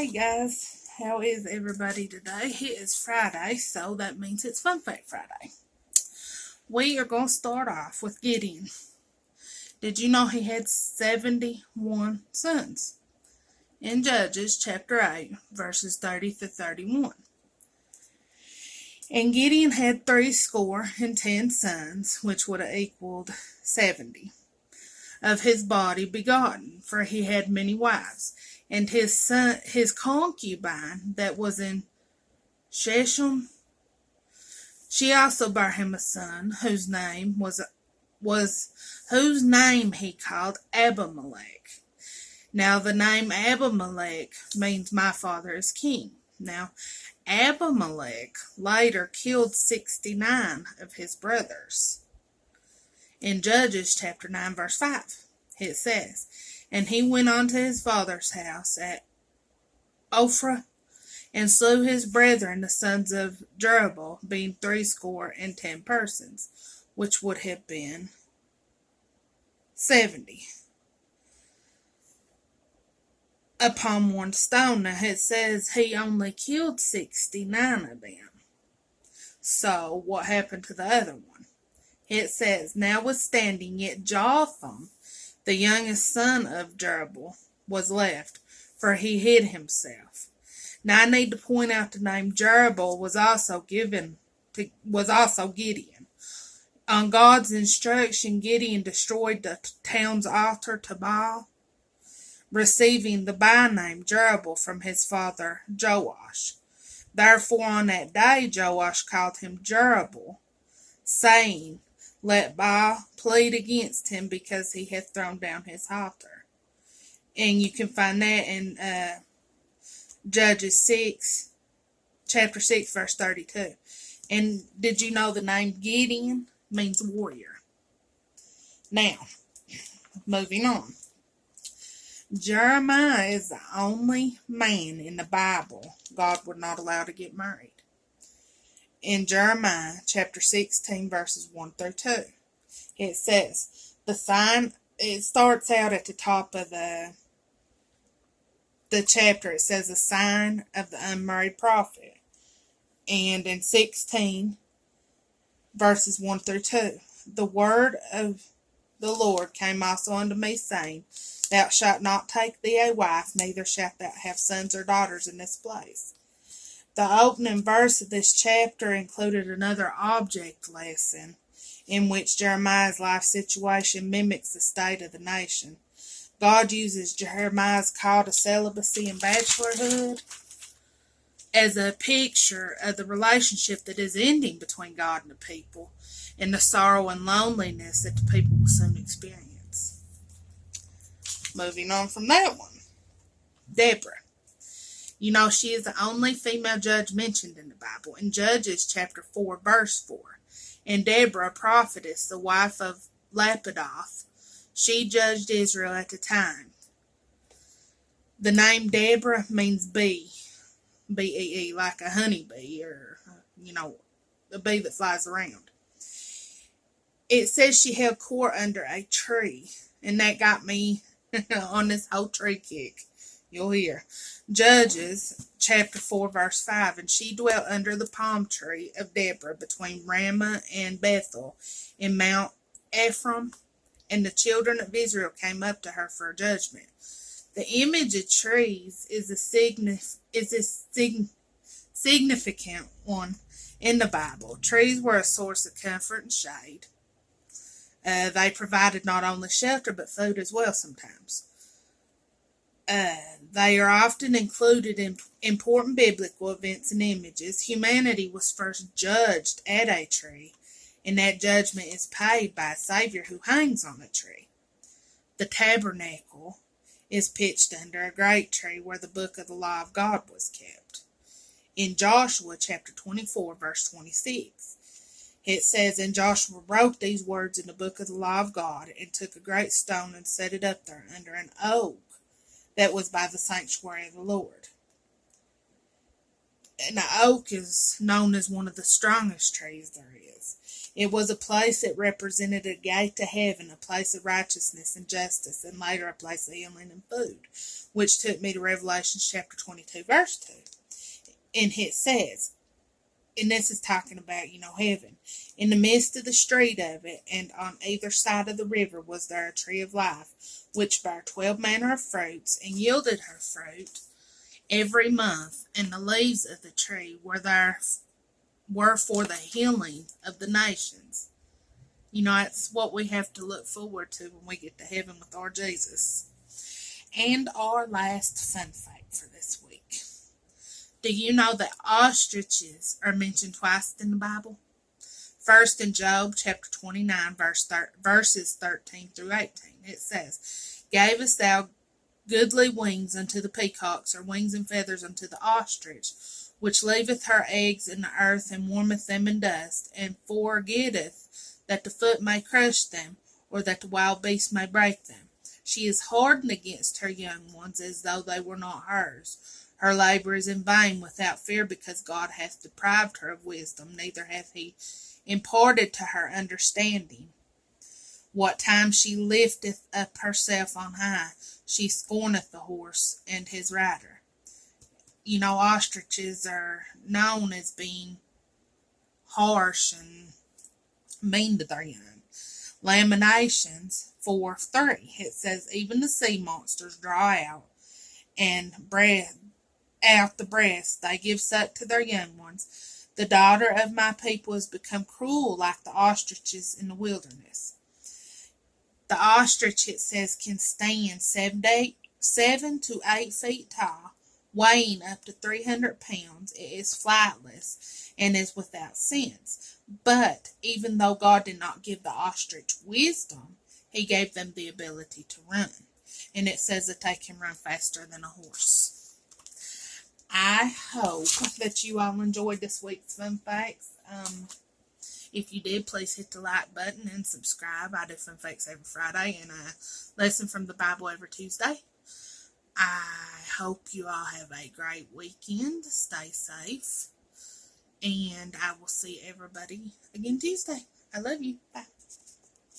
Hey guys, how is everybody today? It is Friday, so that means it's Fun Fact Friday. We are going to start off with Gideon. Did you know he had 71 sons? In Judges chapter 8, verses 30 to 31. And Gideon had 70 sons, which would have equaled 70, of his body begotten, for he had many wives. And his concubine that was in Shechem, she also bare him a son, whose name he called Abimelech. Now the name Abimelech means my father is king. Now Abimelech later killed 69 of his brothers. In Judges chapter 9 verse 5, it says, and he went unto his father's house at Ophrah, and slew his brethren the sons of Jerubbaal, being 70 persons, which would have been 70 upon one stone. Now it says he only killed 69 of them. So what happened to the other one? It says, notwithstanding yet Jotham, the youngest son of Jerubbaal, was left, for he hid himself. Now I need to point out the name Jerubbaal was also Gideon. On God's instruction, Gideon destroyed the town's altar to Baal, receiving the byname Jerubbaal from his father Joash. Therefore on that day Joash called him Jerubbaal, saying, let Baal plead against him because he hath thrown down his altar. And you can find that in Judges 6, chapter 6, verse 32. And did you know the name Gideon means warrior? Now, moving on. Jeremiah is the only man in the Bible God would not allow to get married. In Jeremiah chapter 16, verses 1 through 2, it says, it starts out at the top of the chapter. It says, a sign of the unmarried prophet. And in 16, verses 1 through 2, the word of the Lord came also unto me, saying, thou shalt not take thee a wife, neither shalt thou have sons or daughters in this place. The opening verse of this chapter included another object lesson in which Jeremiah's life situation mimics the state of the nation. God uses Jeremiah's call to celibacy and bachelorhood as a picture of the relationship that is ending between God and the people, and the sorrow and loneliness that the people will soon experience. Moving on from that one, Deborah. You know, she is the only female judge mentioned in the Bible. In Judges chapter 4, verse 4. And Deborah, a prophetess, the wife of Lapidoth, she judged Israel at the time. The name Deborah means bee. B-E-E, like a honeybee, or, a bee that flies around. It says she held court under a tree, and that got me on this whole tree kick. You'll hear. Judges chapter 4 verse 5, and she dwelt under the palm tree of Deborah between Ramah and Bethel in Mount Ephraim, and the children of Israel came up to her for judgment. The image of trees is a significant one in the Bible. Trees were a source of comfort and shade. They provided not only shelter but food as well sometimes. They are often included in important biblical events and images. Humanity was first judged at a tree, and that judgment is paid by a Savior who hangs on a tree. The tabernacle is pitched under a great tree where the book of the law of God was kept. In Joshua chapter 24, verse 26, it says, and Joshua wrote these words in the book of the law of God, and took a great stone and set it up there under an oak that was by the sanctuary of the Lord. And the oak is known as one of the strongest trees there is. It was a place that represented a gate to heaven, a place of righteousness and justice, and later a place of healing and food, which took me to Revelation chapter 22, verse 2. And it says, and this is talking about, heaven. In the midst of the street of it, and on either side of the river, was there a tree of life, which bare 12 manner of fruits, and yielded her fruit every month, and the leaves of the tree were for the healing of the nations. It's what we have to look forward to when we get to heaven with our Jesus. And our last fun fact for this week. Do you know that ostriches are mentioned twice in the Bible? First in Job chapter 29, verses 13 through 18. It says, "Gavest thou goodly wings unto the peacocks, or wings and feathers unto the ostrich, which leaveth her eggs in the earth, and warmeth them in dust, and forgetteth that the foot may crush them, or that the wild beast may break them. She is hardened against her young ones, as though they were not hers. Her labor is in vain without fear, because God hath deprived her of wisdom, neither hath he imparted to her understanding. What time she lifteth up herself on high, she scorneth the horse and his rider." Ostriches are known as being harsh and mean to their young. Lamentations 4:3. It says, "Even the sea monsters draw out and breath out the breast. They give suck to their young ones. The daughter of my people has become cruel like the ostriches in the wilderness." The ostrich, it says, can stand 7 to 8 feet tall, weighing up to 300 pounds. It is flightless and is without sense. But even though God did not give the ostrich wisdom, he gave them the ability to run. And it says that they can run faster than a horse. I hope that you all enjoyed this week's fun facts. If you did, please hit the like button and subscribe. I do fun facts every Friday and a lesson from the Bible every Tuesday. I hope you all have a great weekend. Stay safe. And I will see everybody again Tuesday. I love you. Bye.